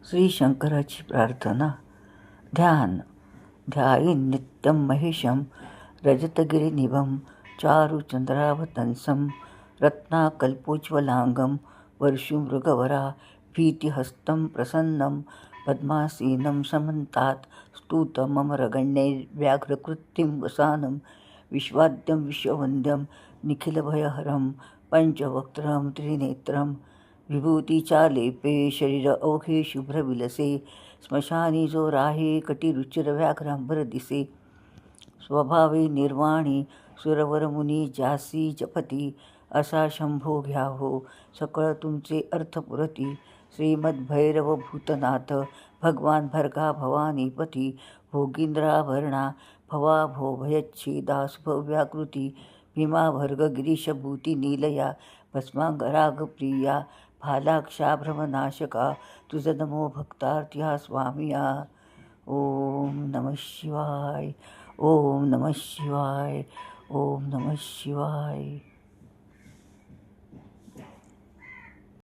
श्री शंकराची प्रार्थना. ध्यान. ध्यायेन् नित्यं महेशं रजतगिरिनिभं चारुचन्द्रावतंसं रत्नाकल्पोज्ज्वलांगं वर्षुमृगवरा भीतिहस्तं प्रसन्नं पद्मासीनं समन्तात् स्तुतममरगण्यैर्व्याघ्रकृत्तिं वसानं विश्वाद्यं विश्ववन्द्यं निखिलभयहरं पञ्चवक्त्रं त्रिनेत्रं विभूतीचालेपे शरीर अवघे शुभ्रविलसे स्मशानी जो राहे कटिरुचिरव्याघ्रांबर दिसे स्वभावे निर्वाणी सुरवरमुनी जासी जपती असा शंभो घ्यावो सकळ तुमचे अर्थपुरती श्रीमद्भैरव भूतनाथ भगवान भर्गा भवानीपती भोगींद्राभरणा भवा भो भयच्छेदा शुभव्याकृती भीमा भर्ग गिरीशभूती नीलया भस्मांगरागप्रिया भालाक्षाभ्रमनाशका तुझ नमो भक्तार्थ्या स्वामिया. ओम नमः शिवाय. ओम नमः शिवाय. ओम नमः शिवाय.